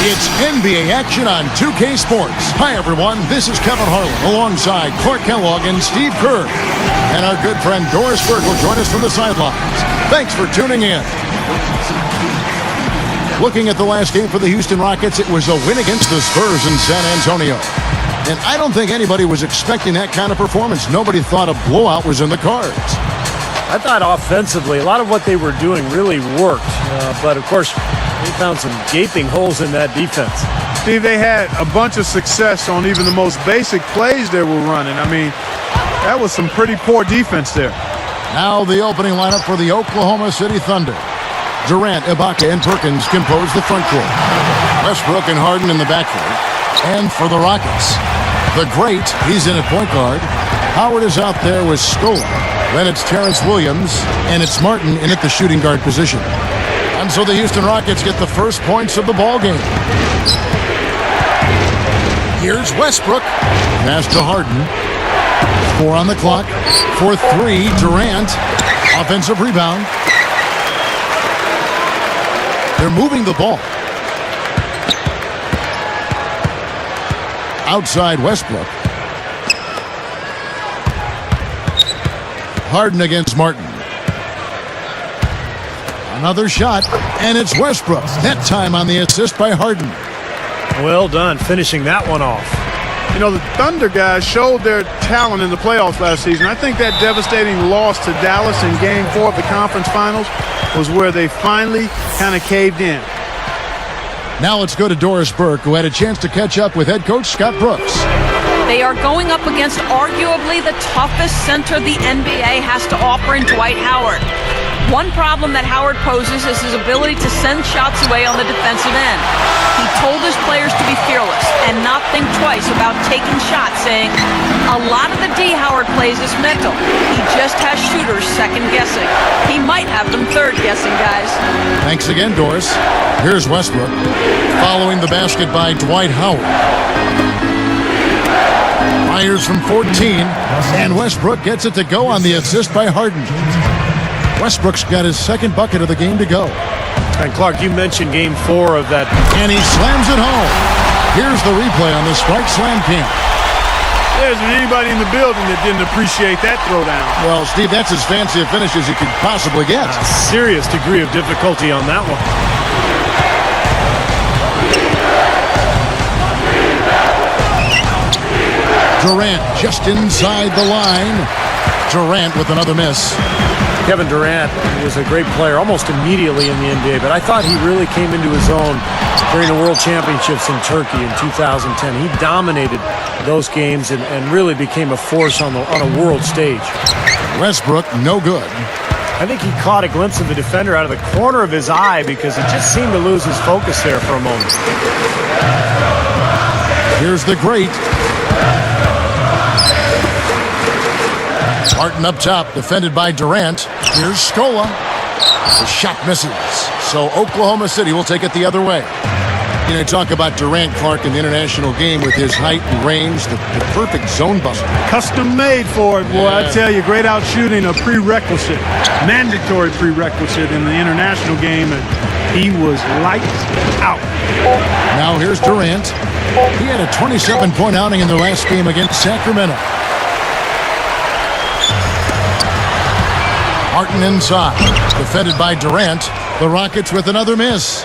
It's NBA action on 2K Sports. Hi, everyone. This is Kevin Harlan alongside Clark Kellogg and Steve Kerr. And our good friend Doris Burke will join us from the sidelines. Thanks for tuning in. Looking at the last game for the Houston Rockets, it was a win against the Spurs in San Antonio. And I don't think anybody was expecting that kind of performance. Nobody thought a blowout was in the cards. I thought offensively, a lot of what they were doing really worked. But, of course, they found some gaping holes in that defense. Steve, they had a bunch of success on even the most basic plays they were running. I mean, that was some pretty poor defense there. Now the opening lineup for the Oklahoma City Thunder. Durant, Ibaka, and Perkins compose the front court. Westbrook and Harden in the backcourt. And for the Rockets, the great, he's in at point guard. Howard is out there with Scola. Then it's Terrence Williams, and it's Martin in at the shooting guard position. And so the Houston Rockets get the first points of the ball game. Here's Westbrook. Pass to Harden. 4 on the clock. For 3, Durant. Offensive rebound. They're moving the ball. Outside Westbrook. Harden against Martin. Another shot, and it's Westbrook. That time on the assist by Harden. Well done, finishing that one off. You know, the Thunder guys showed their talent in the playoffs last season. I think that devastating loss to Dallas in Game 4 of the conference finals was where they finally kind of caved in. Now let's go to Doris Burke, who had a chance to catch up with head coach Scott Brooks. They are going up against arguably the toughest center the NBA has to offer in Dwight Howard. One problem that Howard poses is his ability to send shots away on the defensive end. He told his players to be fearless and not think twice about taking shots, saying, a lot of the D Howard plays is mental. He just has shooters second-guessing. He might have them third-guessing, guys. Thanks again, Doris. Here's Westbrook, following the basket by Dwight Howard. Fires from 14, and Westbrook gets it to go on the assist by Harden. Westbrook's got his second bucket of the game to go. And Clark, you mentioned Game 4 of that. And he slams it home. Here's the replay on the Strike Slam Camp. There isn't anybody in the building that didn't appreciate that throwdown. Well, Steve, that's as fancy a finish as you could possibly get. A serious degree of difficulty on that one. Durant just inside the line. Durant with another miss. Kevin Durant was a great player almost immediately in the NBA, but I thought he really came into his own during the World Championships in Turkey in 2010. He dominated those games and really became a force on a world stage. Westbrook, no good. I think he caught a glimpse of the defender out of the corner of his eye because he just seemed to lose his focus there for a moment. Here's the great. Martin up top, defended by Durant. Here's Scola. The shot misses. So Oklahoma City will take it the other way. You know, talk about Durant, Clark, in the international game with his height and range, the perfect zone buster. Custom made for it, boy. I tell you, great out shooting, a prerequisite, mandatory prerequisite in the international game, and he was lights out. Now here's Durant. He had a 27-point outing in their last game against Sacramento. Martin inside, defended by Durant. The Rockets with another miss.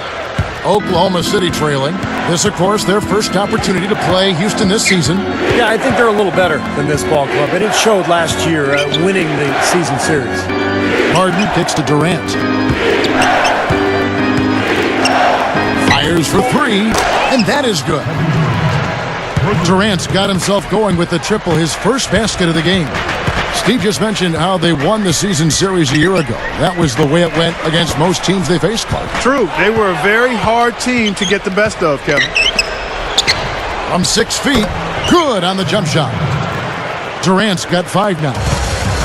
Oklahoma City trailing. This, of course, their first opportunity to play Houston this season. Yeah, I think they're a little better than this ball club, and it showed last year winning the season series. Harden kicks to Durant. Fires for 3, and that is good. Durant's got himself going with the triple, his first basket of the game. Steve just mentioned how they won the season series a year ago. That was the way it went against most teams they faced, Clark. True. They were a very hard team to get the best of, Kevin. From 6 feet, good on the jump shot. Durant's got 5 now.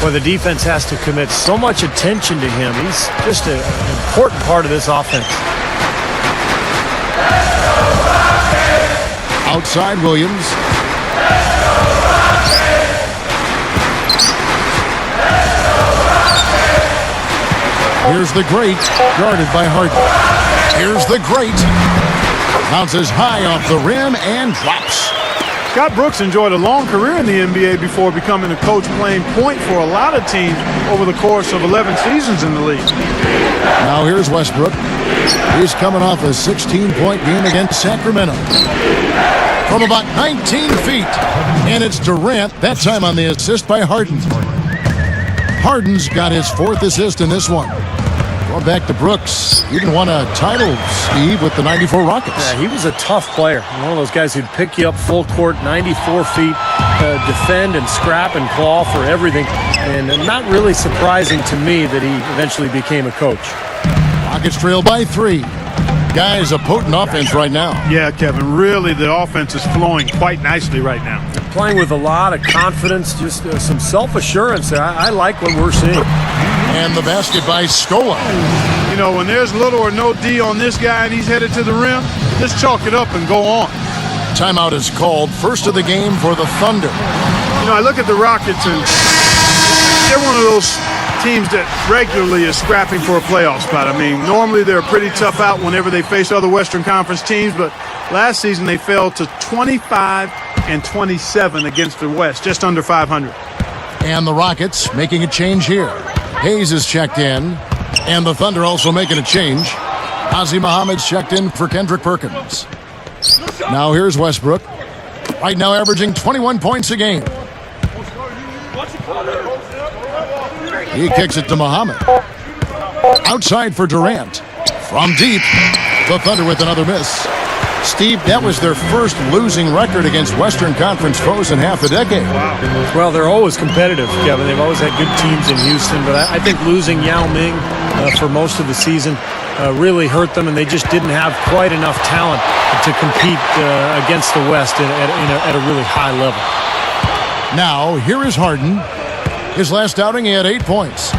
Well, the defense has to commit so much attention to him. He's just an important part of this offense. Outside Williams. Here's the great, guarded by Harden. Here's the great. Bounces high off the rim and drops. Scott Brooks enjoyed a long career in the NBA before becoming a coach playing point for a lot of teams over the course of 11 seasons in the league. Now here's Westbrook. He's coming off a 16-point game against Sacramento. From about 19 feet. And it's Durant, that time on the assist by Harden. Harden's got his 4th assist in this one. Going back to Brooks. He didn't win a title, Steve, with the 94 Rockets. Yeah, he was a tough player. One of those guys who'd pick you up full court, 94 feet, defend and scrap and claw for everything. And not really surprising to me that he eventually became a coach. Rockets trail by 3. Guys, a potent offense right now. Yeah, Kevin, really the offense is flowing quite nicely right now. Playing with a lot of confidence, just some self-assurance there. I like what we're seeing. And the basket by Scola. You know, when there's little or no D on this guy and he's headed to the rim, just chalk it up and go on. Timeout is called. First of the game for the Thunder. You know, I look at the Rockets and they're one of those teams that regularly is scrapping for a playoff spot. I mean, normally they're a pretty tough out whenever they face other Western Conference teams, but last season they fell to 25-27 against the West, just under 500. And the Rockets making a change here. Hayes is checked in, and the Thunder also making a change. Ozzie Muhammad's checked in for Kendrick Perkins. Now here's Westbrook. Right now averaging 21 points a game. He kicks it to Muhammad. Outside for Durant. From deep, the Thunder with another miss. Steve, that was their first losing record against Western Conference foes in half a decade. Well, they're always competitive, Kevin. They've always had good teams in Houston, but I think losing Yao Ming for most of the season really hurt them, and they just didn't have quite enough talent to compete against the West at a really high level. Now, here is Harden. His last outing, he had 8 points.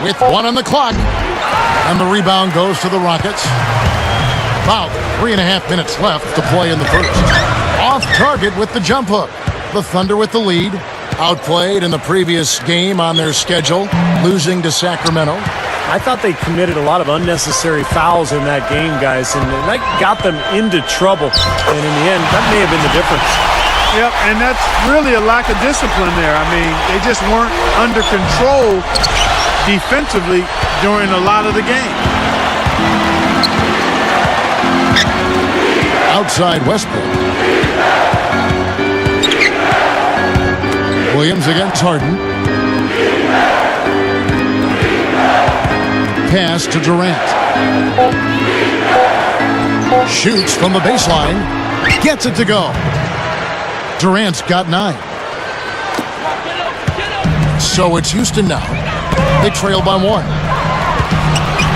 With 1 on the clock. And the rebound goes to the Rockets. About 3.5 minutes left to play in the first. Off target with the jump hook. The Thunder with the lead. Outplayed in the previous game on their schedule, losing to Sacramento. I thought they committed a lot of unnecessary fouls in that game, guys, and that got them into trouble. And in the end, that may have been the difference. Yep, and that's really a lack of discipline there. I mean, they just weren't under control defensively during a lot of the game. Outside Westbrook. Williams against Harden. Pass to Durant. Shoots from the baseline. Gets it to go. Durant's got 9. So it's Houston now. They trail by 1.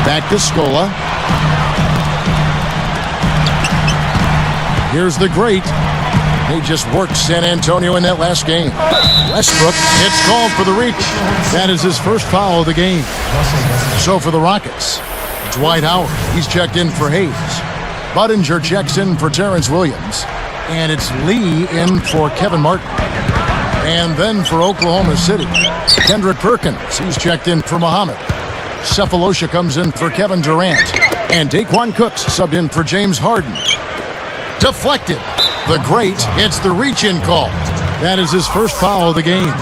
Back to Scola. Here's the great. He just worked San Antonio in that last game. Westbrook gets called for the reach. That is his first foul of the game. So for the Rockets, Dwight Howard. He's checked in for Hayes. Budinger checks in for Terrence Williams. And it's Lee in for Kevin Martin. And then for Oklahoma City, Kendrick Perkins. He's checked in for Muhammad. Cephalosha comes in for Kevin Durant. And Daquan Cooks subbed in for James Harden. Deflected. The great, it's the reach-in call. That is his first foul of the game.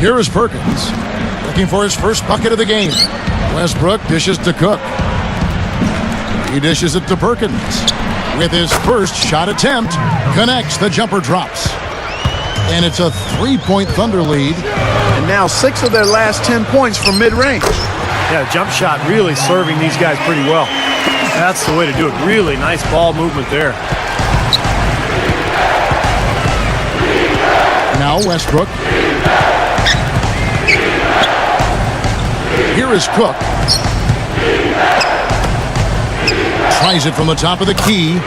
Here is Perkins, looking for his first bucket of the game. Westbrook dishes to Cook. He dishes it to Perkins. With his first shot attempt, connects, the jumper drops. And it's a 3-point Thunder lead. And now 6 of their last 10 points from mid-range. Yeah, jump shot really serving these guys pretty well. That's the way to do it. Really nice ball movement there. Now Westbrook. Here is Cook. Tries it from the top of the key.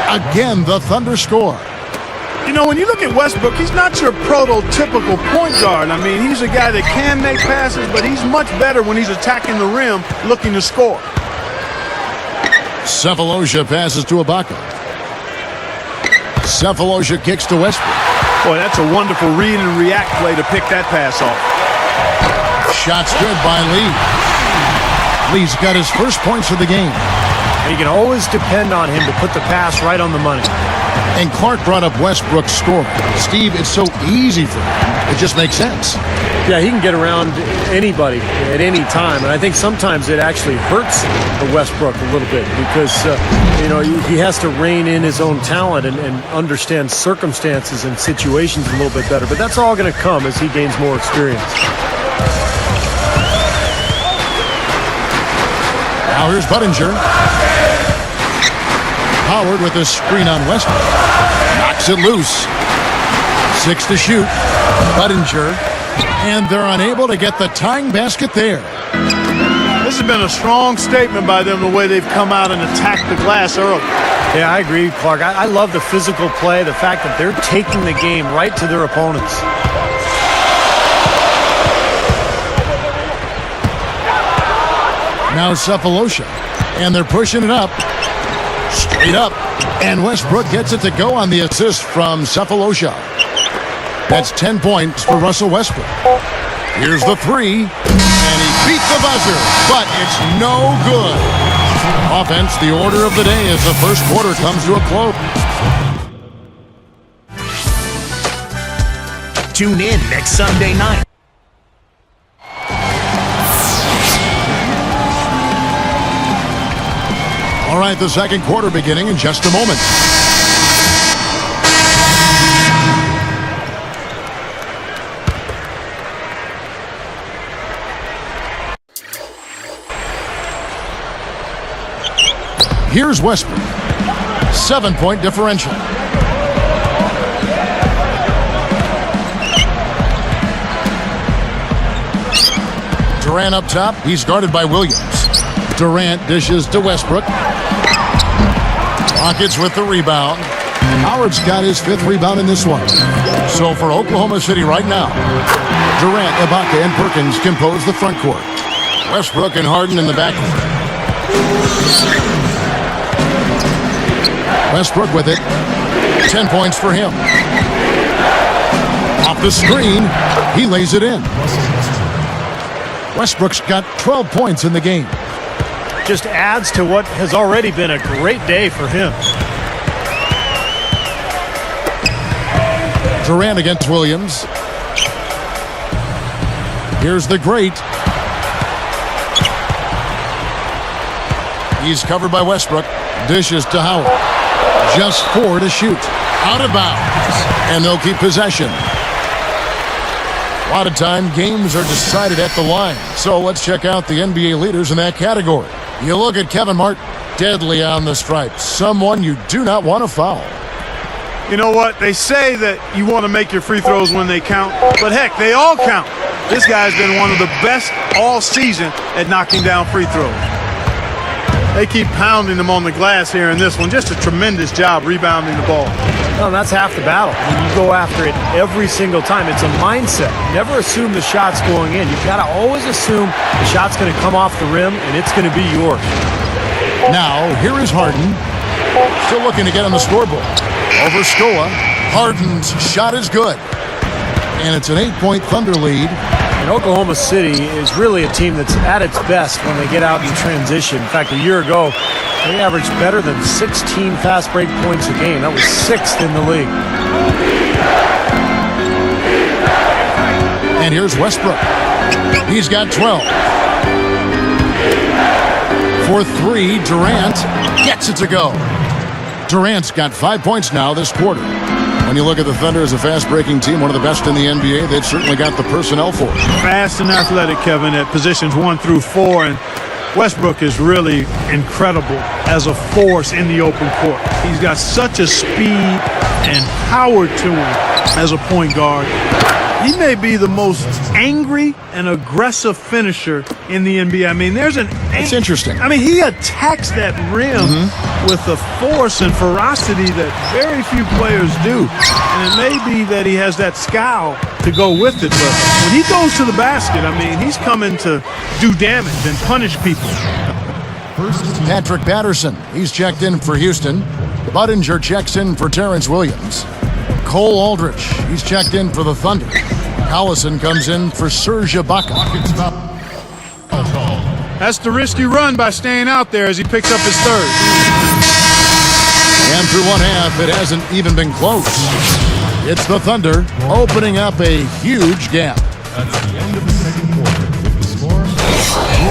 Again, the Thunder score. You know, when you look at Westbrook, he's not your prototypical point guard. I mean, he's a guy that can make passes, but he's much better when he's attacking the rim looking to score. Sefolosha passes to Ibaka. Sefolosha kicks to Westbrook. Boy, that's a wonderful read and react play to pick that pass off. Shot's good by Lee. Lee's got his first points of the game. And you can always depend on him to put the pass right on the money. And Clark brought up Westbrook's scoring. Steve, it's so easy for him. It just makes sense. Yeah, he can get around anybody at any time, and I think sometimes it actually hurts the Westbrook a little bit because, he has to rein in his own talent and understand circumstances and situations a little bit better. But that's all going to come as he gains more experience. Now here's Budinger. Howard with a screen on Westbrook. Knocks it loose. 6 to shoot. Budinger. And they're unable to get the tying basket there. This has been a strong statement by them, the way they've come out and attacked the glass early. Yeah, I agree, Clark. I love the physical play, the fact that they're taking the game right to their opponents. Now Sefolosha. And they're pushing it up. Straight up. And Westbrook gets it to go on the assist from Sefolosha. That's 10 points for Russell Westbrook. Here's the three. And he beat the buzzer. But it's no good. Offense, the order of the day as the first quarter comes to a close. Tune in next Sunday night. All right, the second quarter beginning in just a moment. Here's Westbrook. 7-point differential. Durant up top. He's guarded by Williams. Durant dishes to Westbrook. Rockets with the rebound. Howard's got his 5th rebound in this one. So for Oklahoma City right now, Durant, Ibaka, and Perkins compose the front court. Westbrook and Harden in the backcourt. Westbrook with it. 10 points for him. Off the screen, he lays it in. Westbrook's got 12 points in the game. Just adds to what has already been a great day for him. Durant against Williams. Here's the great. He's covered by Westbrook. Dishes to Howard. Just 4 to shoot. Out of bounds. And they'll keep possession. A lot of time, games are decided at the line. So let's check out the NBA leaders in that category. You look at Kevin Martin, deadly on the stripes. Someone you do not want to foul. You know what? They say that you want to make your free throws when they count, but heck, they all count. This guy's been one of the best all season at knocking down free throws. They keep pounding them on the glass here in this one. Just a tremendous job rebounding the ball. No, that's half the battle. When you go after it every single time, it's a mindset. Never assume the shot's going in. You've got to always assume the shot's going to come off the rim, and it's going to be yours. Now, here is Harden. Still looking to get on the scoreboard. Over Scola. Harden's shot is good. And it's an 8-point Thunder lead. And Oklahoma City is really a team that's at its best when they get out in transition. In fact, a year ago, they averaged better than 16 fast break points a game. That was 6th in the league. And here's Westbrook. He's got 12. For 3, Durant gets it to go. Durant's got 5 points now this quarter. When you look at the Thunder as a fast-breaking team, one of the best in the NBA, they've certainly got the personnel for it. Fast and athletic, Kevin, at positions 1 through 4, and Westbrook is really incredible as a force in the open court. He's got such a speed and power to him as a point guard. He may be the most angry and aggressive finisher in the NBA. I mean, It's interesting. I mean, he attacks that rim with a force and ferocity that very few players do. And it may be that he has that scowl to go with it. But when he goes to the basket, I mean, he's coming to do damage and punish people. Patrick Patterson, he's checked in for Houston. Budinger checks in for Terrence Williams. Cole Aldrich, he's checked in for the Thunder. Collison comes in for Serge Ibaka. That's the risky run by staying out there as he picks up his third. And through one half, it hasn't even been close. It's the Thunder opening up a huge gap. That's the end of the second quarter with the score,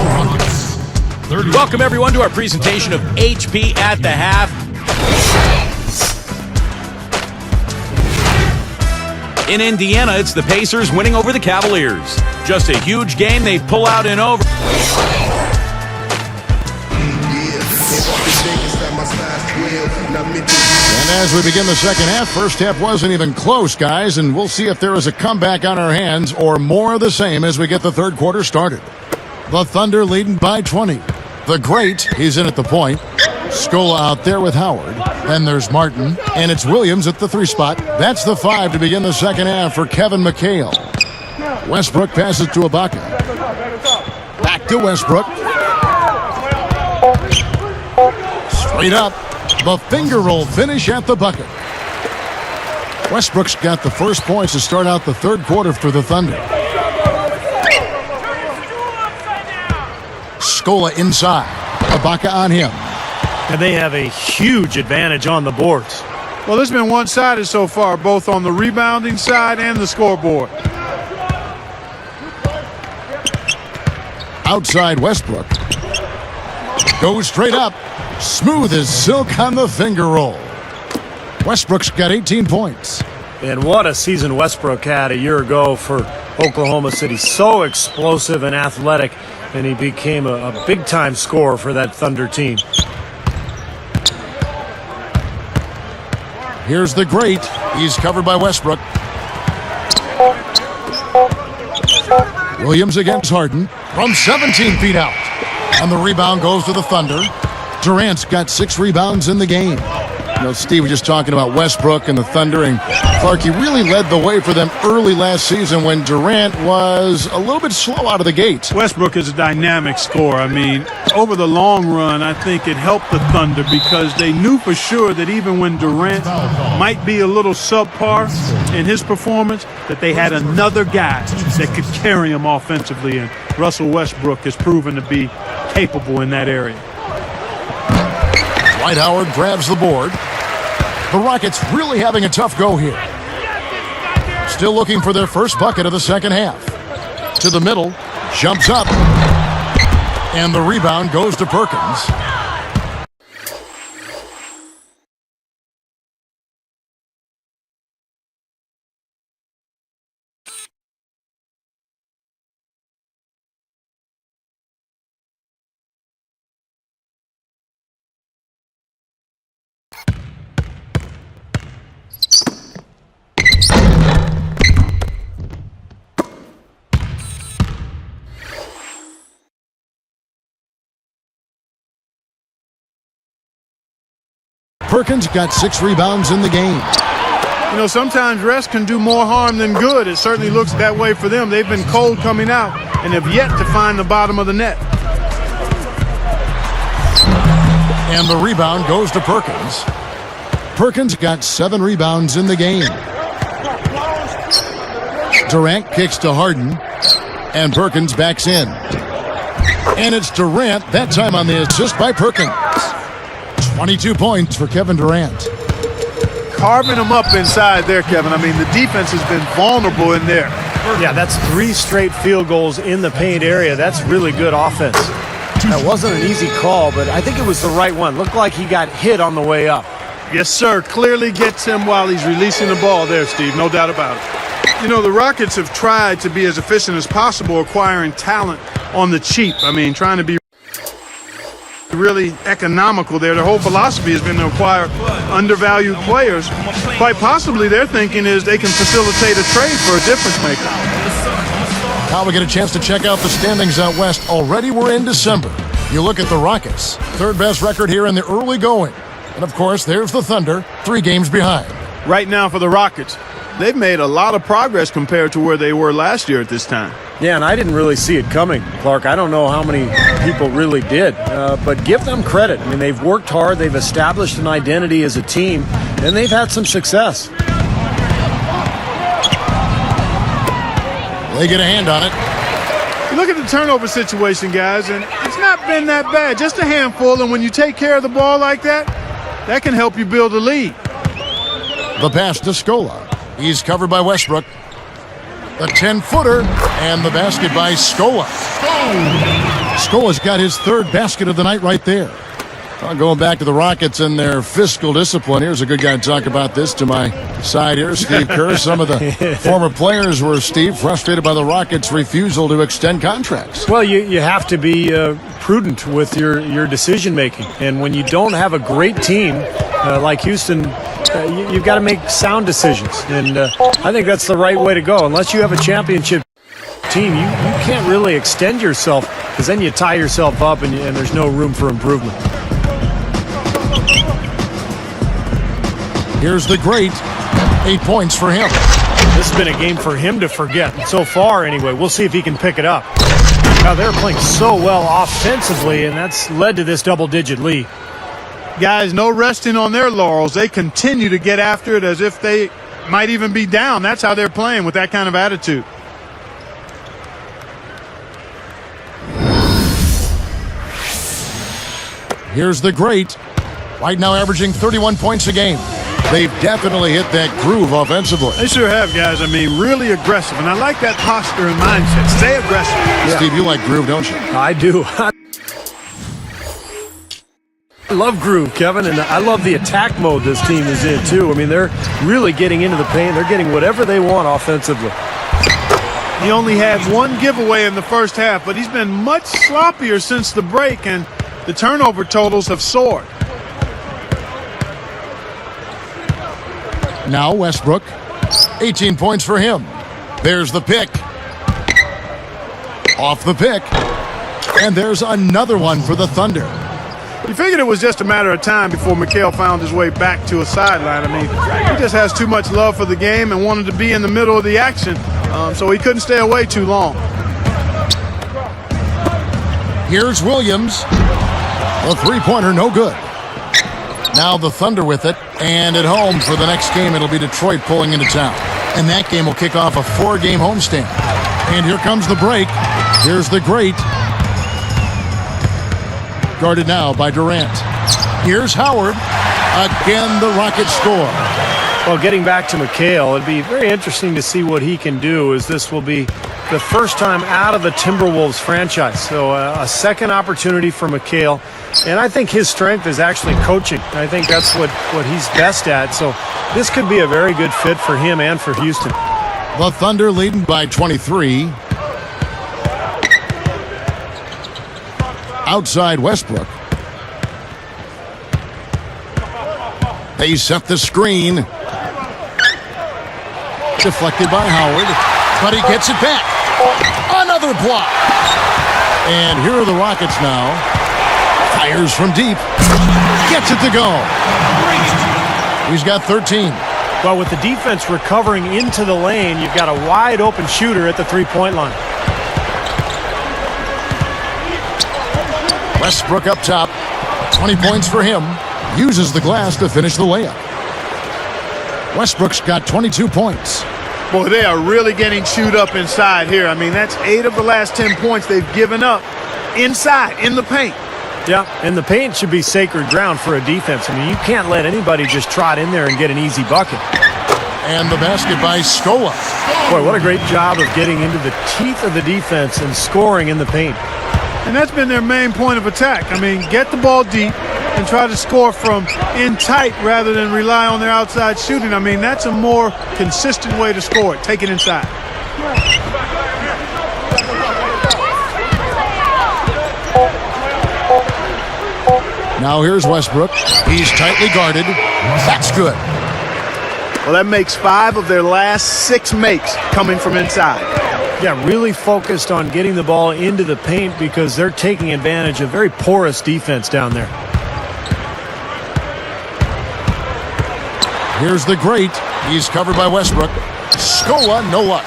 Rockets 30. Welcome, everyone, to our presentation of HP at the Half. In Indiana, it's the Pacers winning over the Cavaliers. Just a huge game they pull out in over. And as we begin the second half, first half wasn't even close, guys, and we'll see if there is a comeback on our hands or more of the same as we get the third quarter started. The Thunder leading by 20. The Great, he's in at the point. Scola out there with Howard. Then there's Martin, and it's Williams at the 3 spot. That's the 5 to begin the second half for Kevin McHale. Westbrook passes to Ibaka. Back to Westbrook. Straight up. The finger roll finish at the bucket. Westbrook's got the first points to start out the third quarter for the Thunder. Scola inside. Ibaka on him. And they have a huge advantage on the boards. Well, it's been one-sided so far, both on the rebounding side and the scoreboard. Outside Westbrook. Goes straight up. Smooth as silk on the finger roll. Westbrook's got 18 points. And what a season Westbrook had a year ago for Oklahoma City. So explosive and athletic, and he became a big-time scorer for that Thunder team. Here's the Great. He's covered by Westbrook. Williams against Harden from 17 feet out. And the rebound goes to the Thunder. Durant's got 6 rebounds in the game. You know, Steve was just talking about Westbrook and the Thunder, and Clark, he really led the way for them early last season when Durant was a little bit slow out of the gate. Westbrook is a dynamic scorer. I mean, over the long run, I think it helped the Thunder because they knew for sure that even when Durant might be a little subpar in his performance, that they had another guy that could carry him offensively, and Russell Westbrook has proven to be capable in that area. Dwight Howard grabs the board. The Rockets really having a tough go here. Still looking for their first bucket of the second half. To the middle, jumps up, and the rebound goes to Perkins. Perkins got 6 rebounds in the game. You know, sometimes rest can do more harm than good. It certainly looks that way for them. They've been cold coming out and have yet to find the bottom of the net. And the rebound goes to Perkins. Perkins got 7 rebounds in the game. Durant kicks to Harden, and Perkins backs in. And it's Durant, that time on the assist by Perkins. 22 points for Kevin Durant. Carving them up inside there, Kevin. I mean, the defense has been vulnerable in there. Yeah, that's 3 straight field goals in the paint area. That's really good offense. That wasn't an easy call, but I think it was the right one. Looked like he got hit on the way up. Yes, sir. Clearly gets him while he's releasing the ball there, Steve. No doubt about it. You know, the Rockets have tried to be as efficient as possible acquiring talent on the cheap. I mean, trying to be really economical there. Their whole philosophy has been to acquire undervalued players. Quite possibly their thinking is they can facilitate a trade for a difference maker. Now we get a chance to check out the standings out west. Already we're in December. You look at the Rockets, 3rd best record here in the early going. And of course, there's the Thunder, 3 games behind. Right now for the Rockets, they've made a lot of progress compared to where they were last year at this time. Yeah, and I didn't really see it coming, Clark. I don't know how many people really did, but give them credit. I mean, they've worked hard, they've established an identity as a team, and they've had some success. They get a hand on it. You look at the turnover situation, guys, and it's not been that bad. Just a handful, and when you take care of the ball like that, that can help you build a lead. The pass to Scola. He's covered by Westbrook. The 10-footer and the basket by Scola. Scola's got his third basket of the night right there. Going back to the Rockets and their fiscal discipline, here's a good guy to talk about this to my side here, Steve Kerr. Some of the former players were, Steve, frustrated by the Rockets' refusal to extend contracts. Well, you have to be prudent with your decision-making. And when you don't have a great team like Houston, you've got to make sound decisions. And I think that's the right way to go. Unless you have a championship team, you can't really extend yourself because then you tie yourself up and there's no room for improvement. Here's the great. 8 points for him. This has been a game for him to forget. So far, anyway. We'll see if he can pick it up. Now, they're playing so well offensively, and that's led to this double-digit lead. Guys, no resting on their laurels. They continue to get after it as if they might even be down. That's how they're playing, with that kind of attitude. Here's the great. Right now averaging 31 points a game. They've definitely hit that groove offensively. They sure have, guys. I mean, really aggressive. And I like that posture and mindset. Stay aggressive. Yeah. Steve, you like groove, don't you? I do. I love groove, Kevin, and I love the attack mode this team is in, too. I mean, they're really getting into the paint. They're getting whatever they want offensively. He only had one giveaway in the first half, but he's been much sloppier since the break, and the turnover totals have soared. Now Westbrook, 18 points for him. There's the pick. Off the pick. And there's another one for the Thunder. You figured it was just a matter of time before Mikal found his way back to a sideline. I mean, he just has too much love for the game and wanted to be in the middle of the action, so he couldn't stay away too long. Here's Williams. A three-pointer, no good. Now the Thunder with it, and at home for the next game, it'll be Detroit pulling into town. And that game will kick off a 4-game homestand. And here comes the break. Here's the great. Guarded now by Durant. Here's Howard. Again, the Rockets score. Well, getting back to Mikal, it'd be very interesting to see what he can do, as this will be the first time out of the Timberwolves franchise. So a second opportunity for Mikal. And I think his strength is actually coaching. I think that's what he's best at. So this could be a very good fit for him and for Houston. The Thunder leading by 23. Outside Westbrook. They set the screen. Deflected by Howard, but he gets it back. Another block. And here are the Rockets now. Fires from deep. Gets it to go. He's got 13. Well, with the defense recovering into the lane, you've got a wide open shooter at the three-point line. Westbrook up top. 20 points for him. Uses the glass to finish the layup. Westbrook's got 22 points. Boy, they are really getting chewed up inside here. I mean, that's 8 of the last 10 points they've given up inside, in the paint. Yeah, and the paint should be sacred ground for a defense. I mean, you can't let anybody just trot in there and get an easy bucket. And the basket by Scola. Boy, what a great job of getting into the teeth of the defense and scoring in the paint. And that's been their main point of attack. I mean, get the ball deep and try to score from in tight rather than rely on their outside shooting. I mean, that's a more consistent way to score it. Take it inside. Now here's Westbrook. He's tightly guarded. That's good. Well, that makes 5 of their last 6 makes coming from inside. Yeah, really focused on getting the ball into the paint because they're taking advantage of very porous defense down there. Here's the great. He's covered by Westbrook. Scola, no luck.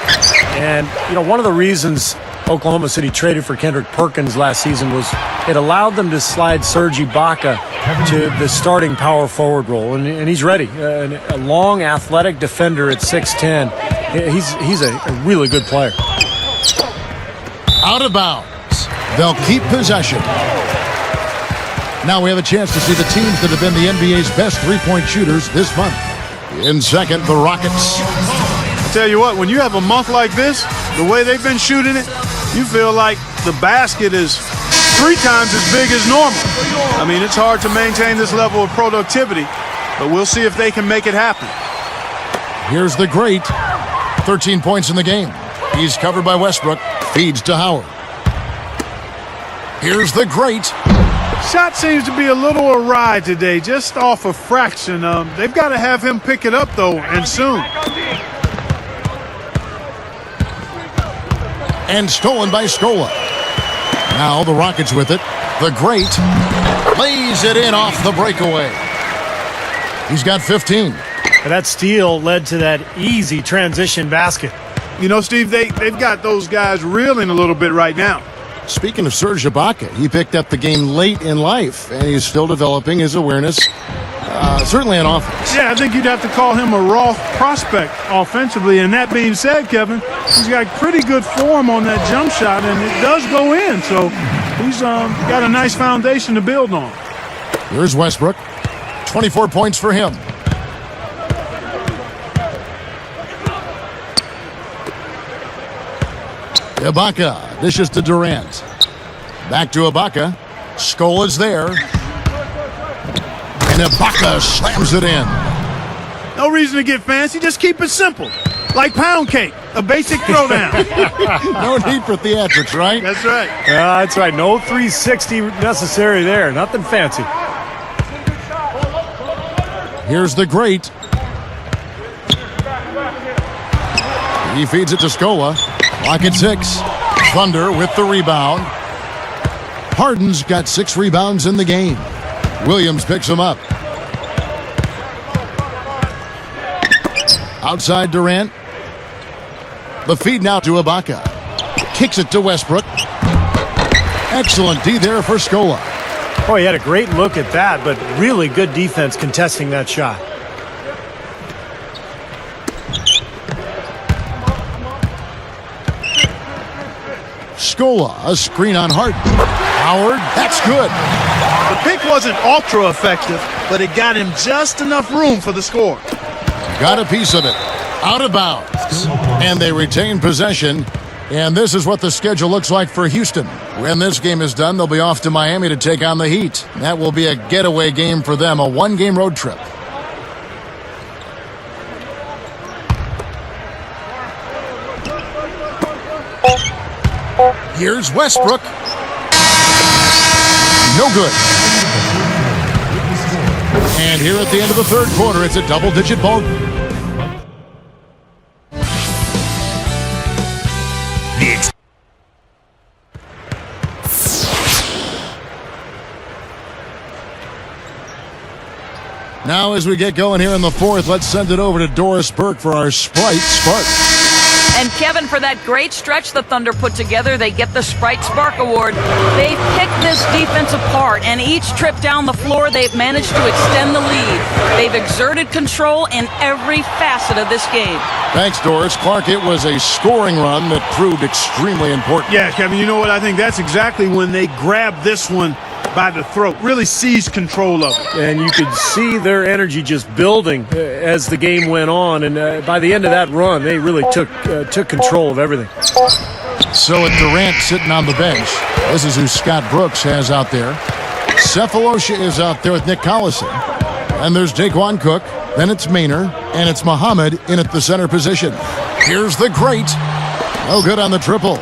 And, one of the reasons Oklahoma City traded for Kendrick Perkins last season was it allowed them to slide Serge Ibaka to the starting power forward role, and he's ready. A long, athletic defender at 6'10". He's a really good player. Out of bounds. They'll keep possession. Now we have a chance to see the teams that have been the NBA's best three-point shooters this month. In second, the Rockets. I tell you what, when you have a month like this, the way they've been shooting it, you feel like the basket is 3 times as big as normal. I mean, it's hard to maintain this level of productivity, but we'll see if they can make it happen. Here's the great. 13 points in the game. He's covered by Westbrook. Feeds to Howard. Here's the great. Shot seems to be a little awry today, just off a fraction. They've got to have him pick it up, though, and soon. And stolen by Scola. Now the Rockets with it. The great lays it in off the breakaway. He's got 15. And that steal led to that easy transition basket. You know, Steve, they've got those guys reeling a little bit right now. Speaking of Serge Ibaka, he picked up the game late in life, and he's still developing his awareness, certainly on offense. Yeah, I think you'd have to call him a raw prospect offensively. And that being said, Kevin, he's got pretty good form on that jump shot, and it does go in. So he's got a nice foundation to build on. Here's Westbrook. 24 points for him. Ibaka dishes to Durant. Back to Ibaka. Scola's there. And Ibaka slams it in. No reason to get fancy. Just keep it simple. Like pound cake. A basic throwdown. No need for theatrics, right? That's right. Yeah, that's right. No 360 necessary there. Nothing fancy. Here's the great. He feeds it to Scola. Lock at 6. Thunder with the rebound. Harden's got 6 rebounds in the game. Williams picks him up. Outside Durant. The feed now to Ibaka. Kicks it to Westbrook. Excellent D there for Scola. Oh, he had a great look at that, but really good defense contesting that shot. Scola, a screen on Harden. Howard, that's good. The pick wasn't ultra effective, but it got him just enough room for the score. Got a piece of it. Out of bounds. And they retain possession. And this is what the schedule looks like for Houston. When this game is done, they'll be off to Miami to take on the Heat. That will be a getaway game for them, a 1-game road trip. Here's Westbrook. No good. And here at the end of the third quarter, it's a double-digit ball. Now, as we get going here in the fourth, let's send it over to Doris Burke for our Sprite Spark. And Kevin, for that great stretch the Thunder put together, they get the Sprite Spark Award. They've picked this defense apart, and each trip down the floor, they've managed to extend the lead. They've exerted control in every facet of this game. Thanks, Doris. Clark, it was a scoring run that proved extremely important. Yeah, Kevin, you know what? I think that's exactly when they grabbed this one by the throat, really seized control of it. And you could see their energy just building as the game went on. And by the end of that run, they really took control of everything. So with Durant sitting on the bench, this is who Scott Brooks has out there. Cephalosha is out there with Nick Collison. And there's Daquan Cook. Then it's Maynard. And it's Muhammad in at the center position. Here's the great. No good on the triple.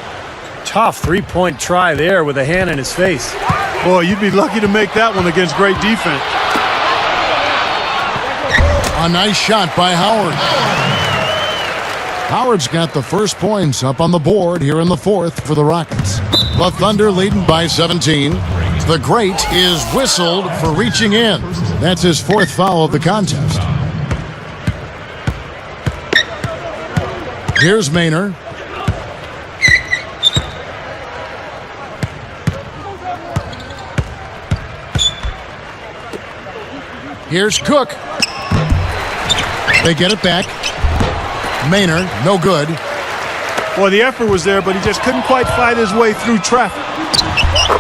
Tough three-point try there with a hand in his face. Boy, you'd be lucky to make that one against great defense. A nice shot by Howard. Howard's got the first points up on the board here in the fourth for the Rockets. The Thunder leading by 17. The great is whistled for reaching in. That's his fourth foul of the contest. Here's Maynor. Here's Cook. They get it back. Maynor, no good. Well, the effort was there, but he just couldn't quite fight his way through traffic.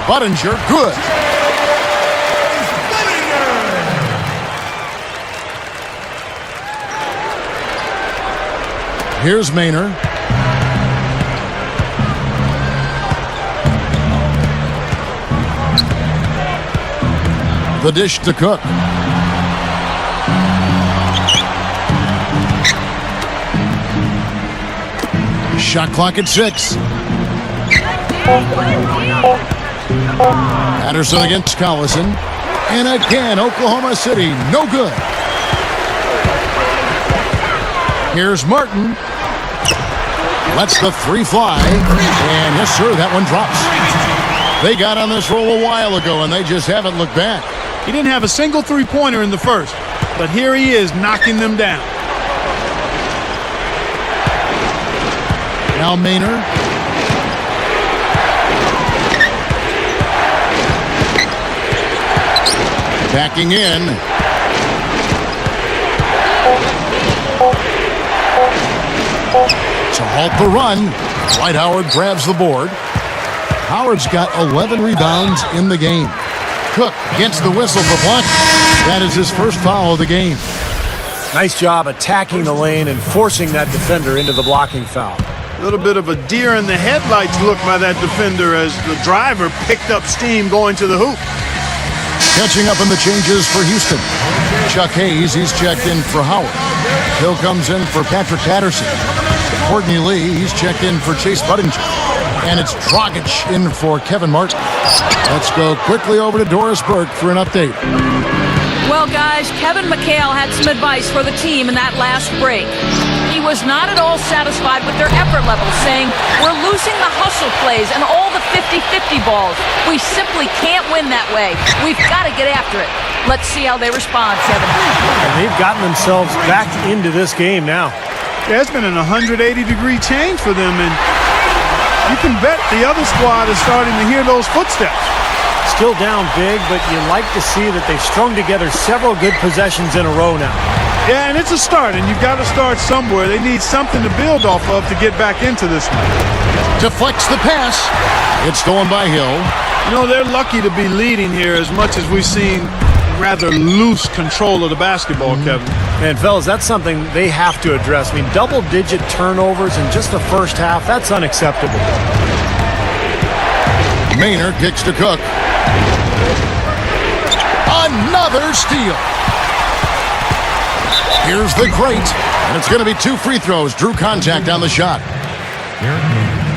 Budinger, good. Here's Maynor. The dish to Cook. Shot clock at 6. Patterson against Collison. And again, Oklahoma City, no good. Here's Martin. Lets the 3 fly. And yes, sir, that one drops. They got on this roll a while ago, and they just haven't looked back. He didn't have a single three-pointer in the first, but here he is knocking them down. Now Maynor. Backing in. To halt the run, Dwight Howard grabs the board. Howard's got 11 rebounds in the game. Cook gets the whistle for blocking. That is his first foul of the game. Nice job attacking the lane and forcing that defender into the blocking foul. A little bit of a deer in the headlights look by that defender as the driver picked up steam going to the hoop. Catching up in the changes for Houston. Chuck Hayes, he's checked in for Howard. Hill comes in for Patrick Patterson. Courtney Lee, he's checked in for Chase Budinger. And it's Dragic in for Kevin Martin. Let's go quickly over to Doris Burke for an update. Well, guys, Kevin McHale had some advice for the team in that last break. He was not at all satisfied with their effort level, saying, "We're losing the hustle plays and all the 50-50 balls. We simply can't win that way. We've got to get after it." Let's see how they respond, Kevin. And they've gotten themselves back into this game now. Yeah, it's been an 180-degree change for them, and you can bet the other squad is starting to hear those footsteps. Still down big, but you like to see that they've strung together several good possessions in a row now. Yeah, and it's a start, and you've got to start somewhere. They need something to build off of to get back into this one. Deflects the pass. It's stolen by Hill. You know, they're lucky to be leading here as much as we've seen rather loose control of the basketball, Kevin. And, fellas, that's something they have to address. I mean, double-digit turnovers in just the first half, that's unacceptable. Maynor kicks to Cook. Another steal. Here's the great. And it's going to be 2 free throws. Drew contact on the shot.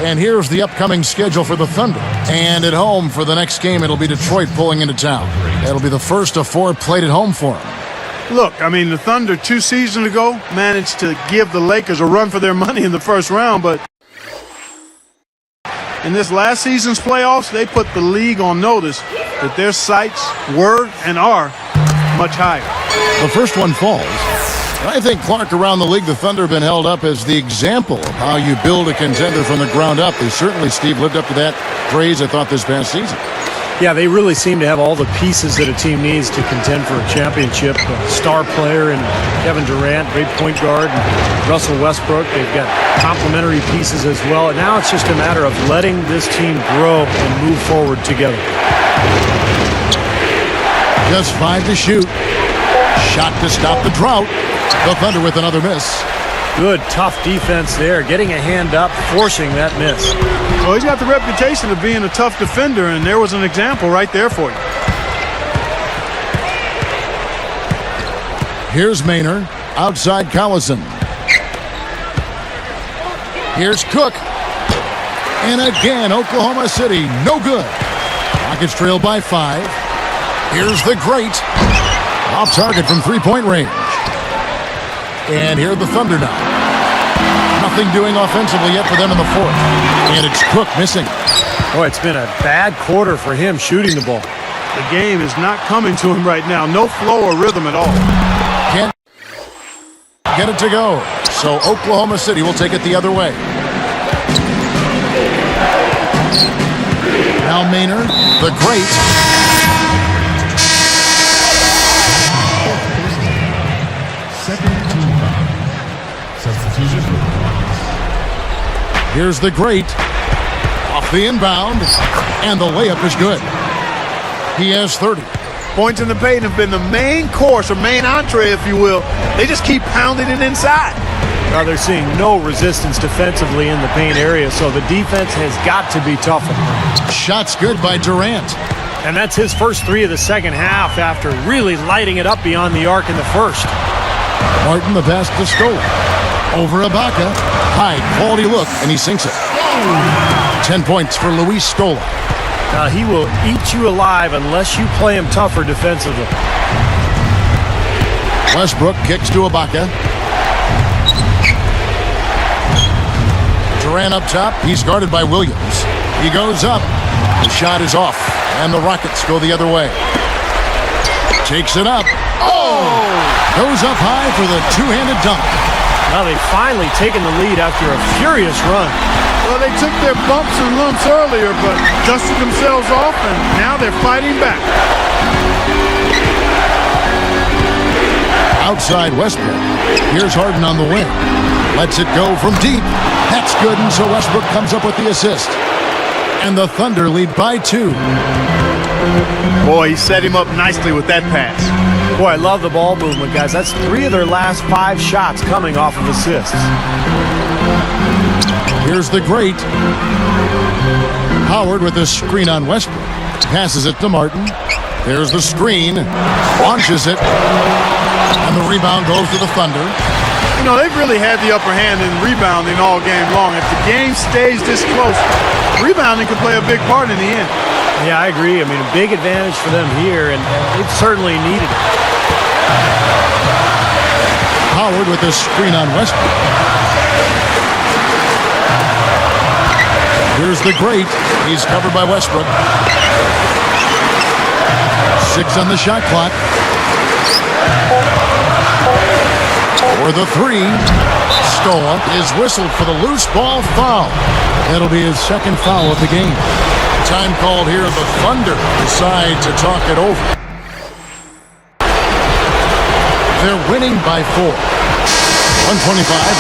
And here's the upcoming schedule for the Thunder. And at home for the next game, it'll be Detroit pulling into town. It'll be the first of 4 played at home for them. Look, I mean, the Thunder 2 seasons ago managed to give the Lakers a run for their money in the first round, but in this last season's playoffs, they put the league on notice that their sights were and are much higher. The first one falls. I think, Clark, around the league, the Thunder have been held up as the example of how you build a contender from the ground up. They certainly, Steve, lived up to that praise, I thought, this past season. Yeah, they really seem to have all the pieces that a team needs to contend for a championship. A star player in Kevin Durant, great point guard, and Russell Westbrook. They've got complementary pieces as well. And now it's just a matter of letting this team grow and move forward together. Just 5 to shoot. Shot to stop the drought. The Thunder with another miss. Good, tough defense there, getting a hand up, forcing that miss. Well, he's got the reputation of being a tough defender, and there was an example right there for you. Here's Maynor, outside Collison. Here's Cook. And again, Oklahoma City, no good. Rockets trail by 5. Here's the great. Off target from 3-point range. And here are the Thunder now. Nothing doing offensively yet for them in the fourth. And it's Cook missing. Boy, it's been a bad quarter for him shooting the ball. The game is not coming to him right now. No flow or rhythm at all. Can't get it to go. So Oklahoma City will take it the other way. Al Maynard, the great. Second team foul. Substitution for the Rockets. Here's the great. Off the inbound. And the layup is good. He has 30. Points in the paint have been the main course, or main entree, if you will. They just keep pounding it inside. Now they're seeing no resistance defensively in the paint area, so the defense has got to be tougher. Shots good by Durant. And that's his first three of the second half after really lighting it up beyond the arc in the first. Martin the pass to Scola. Over Ibaka. High quality look, and he sinks it. 10 points for Luis Scola. He will eat you alive unless you play him tougher defensively. Westbrook kicks to Ibaka. Durant up top. He's guarded by Williams. He goes up. The shot is off, and the Rockets go the other way. Takes it up. Oh! Goes up high for the two-handed dunk. Now they've finally taken the lead after a furious run. Well, they took their bumps and lumps earlier, but dusted themselves off, and now they're fighting back. Outside Westbrook. Here's Harden on the wing. Lets it go from deep. That's good, and so Westbrook comes up with the assist. And the Thunder lead by 2. Boy, he set him up nicely with that pass. Boy, I love the ball movement, guys. That's 3 of their last 5 shots coming off of assists. Here's the great. Howard with a screen on Westbrook. Passes it to Martin. There's the screen. Launches it. And the rebound goes to the Thunder. You know, they've really had the upper hand in rebounding all game long. If the game stays this close, rebounding could play a big part in the end. Yeah, I agree. I mean, a big advantage for them here, and they've certainly needed it. Howard with a screen on Westbrook. Here's the great. He's covered by Westbrook. 6 on the shot clock. For the 3. Scola is whistled for the loose ball foul. That'll be his second foul of the game. Time called here. The Thunder decide to talk it over. They're winning by 4. 125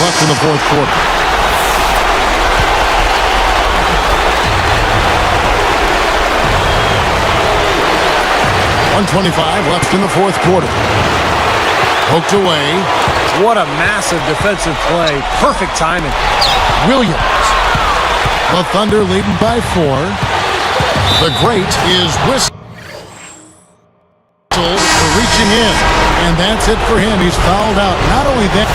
left in the fourth quarter. .125 left in the fourth quarter. Poked away. What a massive defensive play. Perfect timing. Williams. The Thunder leading by 4. The great is whistled for reaching in. And that's it for him. He's fouled out. Not only that.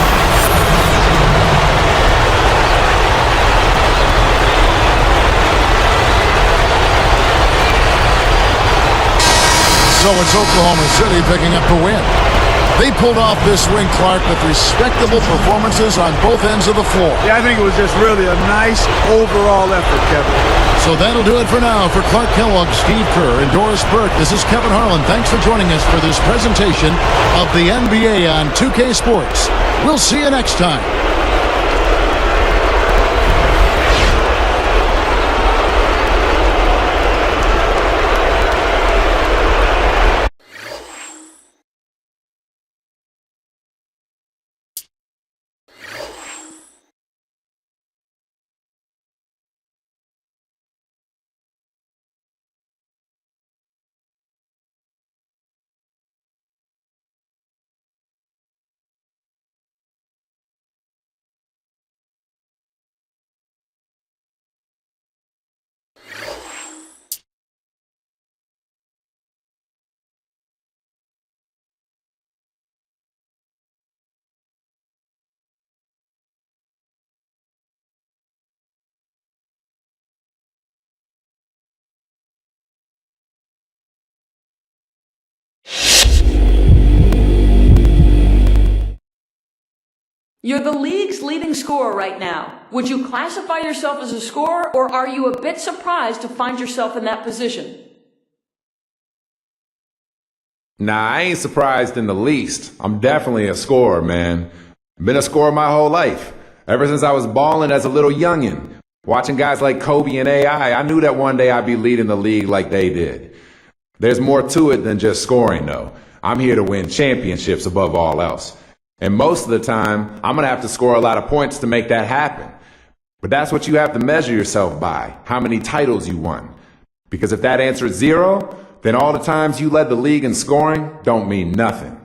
So it's Oklahoma City picking up the win. They pulled off this win, Clark, with respectable performances on both ends of the floor. Yeah, I think it was just really a nice overall effort, Kevin. So that'll do it for now. For Clark Kellogg, Steve Kerr, and Doris Burke, this is Kevin Harlan. Thanks for joining us for this presentation of the NBA on 2K Sports. We'll see you next time. You're the league's leading scorer right now. Would you classify yourself as a scorer, or are you a bit surprised to find yourself in that position? Nah, I ain't surprised in the least. I'm definitely a scorer, man. Been a scorer my whole life. Ever since I was balling as a little youngin'. Watching guys like Kobe and AI, I knew that one day I'd be leading the league like they did. There's more to it than just scoring, though. I'm here to win championships above all else. And most of the time, I'm going to have to score a lot of points to make that happen. But that's what you have to measure yourself by, how many titles you won. Because if that answer is 0, then all the times you led the league in scoring don't mean nothing.